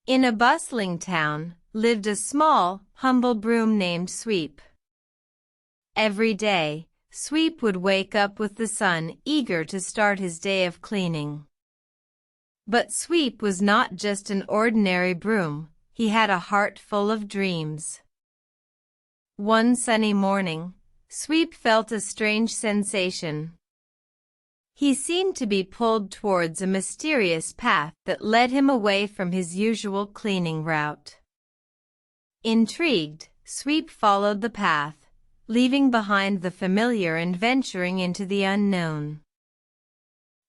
In a bustling town lived a small, humble broom named Sweep. Every day, Sweep would wake up with the sun, eager to start his day of cleaning. But Sweep was not just an ordinary broom, he had a heart full of dreams. One sunny morning, Sweep felt a strange sensation. He seemed to be pulled towards a mysterious path that led him away from his usual cleaning route. Intrigued, Sweep followed the path, leaving behind the familiar and venturing into the unknown.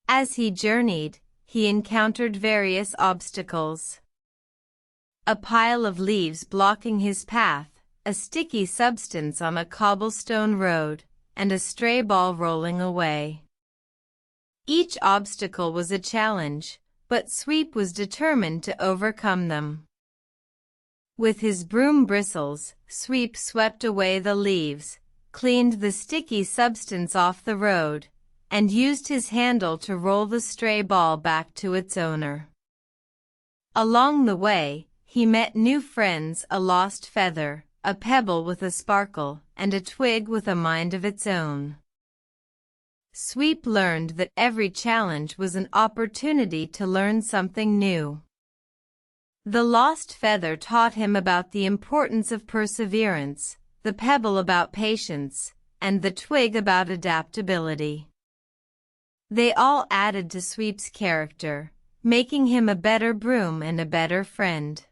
As he journeyed, he encountered various obstacles. A pile of leaves blocking his path, a sticky substance on a cobblestone road, and a stray ball rolling away. Each obstacle was a challenge, but Sweep was determined to overcome them. With his broom bristles, Sweep swept away the leaves, cleaned the sticky substance off the road, and used his handle to roll the stray ball back to its owner. Along the way, he met new friends: a lost feather, a pebble with a sparkle, and a twig with a mind of its own. Sweep learned that every challenge was an opportunity to learn something new. The lost feather taught him about the importance of perseverance, the pebble about patience, and the twig about adaptability. They all added to Sweep's character, making him a better broom and a better friend.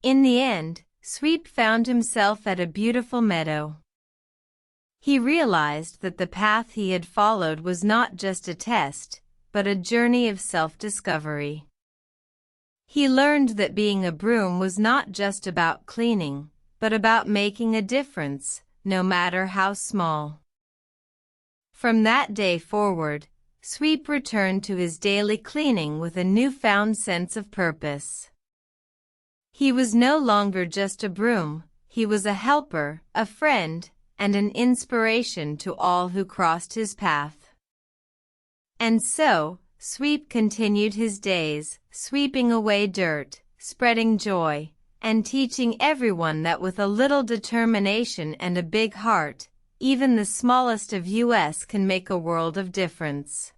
In the end, Sweep found himself at a beautiful meadow. He realized that the path he had followed was not just a test, but a journey of self-discovery. He learned that being a broom was not just about cleaning, but about making a difference, no matter how small. From that day forward, Sweep returned to his daily cleaning with a newfound sense of purpose. He was no longer just a broom, he was a helper, a friend, and an inspiration to all who crossed his path. And so, Sweep continued his days, sweeping away dirt, spreading joy, and teaching everyone that with a little determination and a big heart, even the smallest of us can make a world of difference.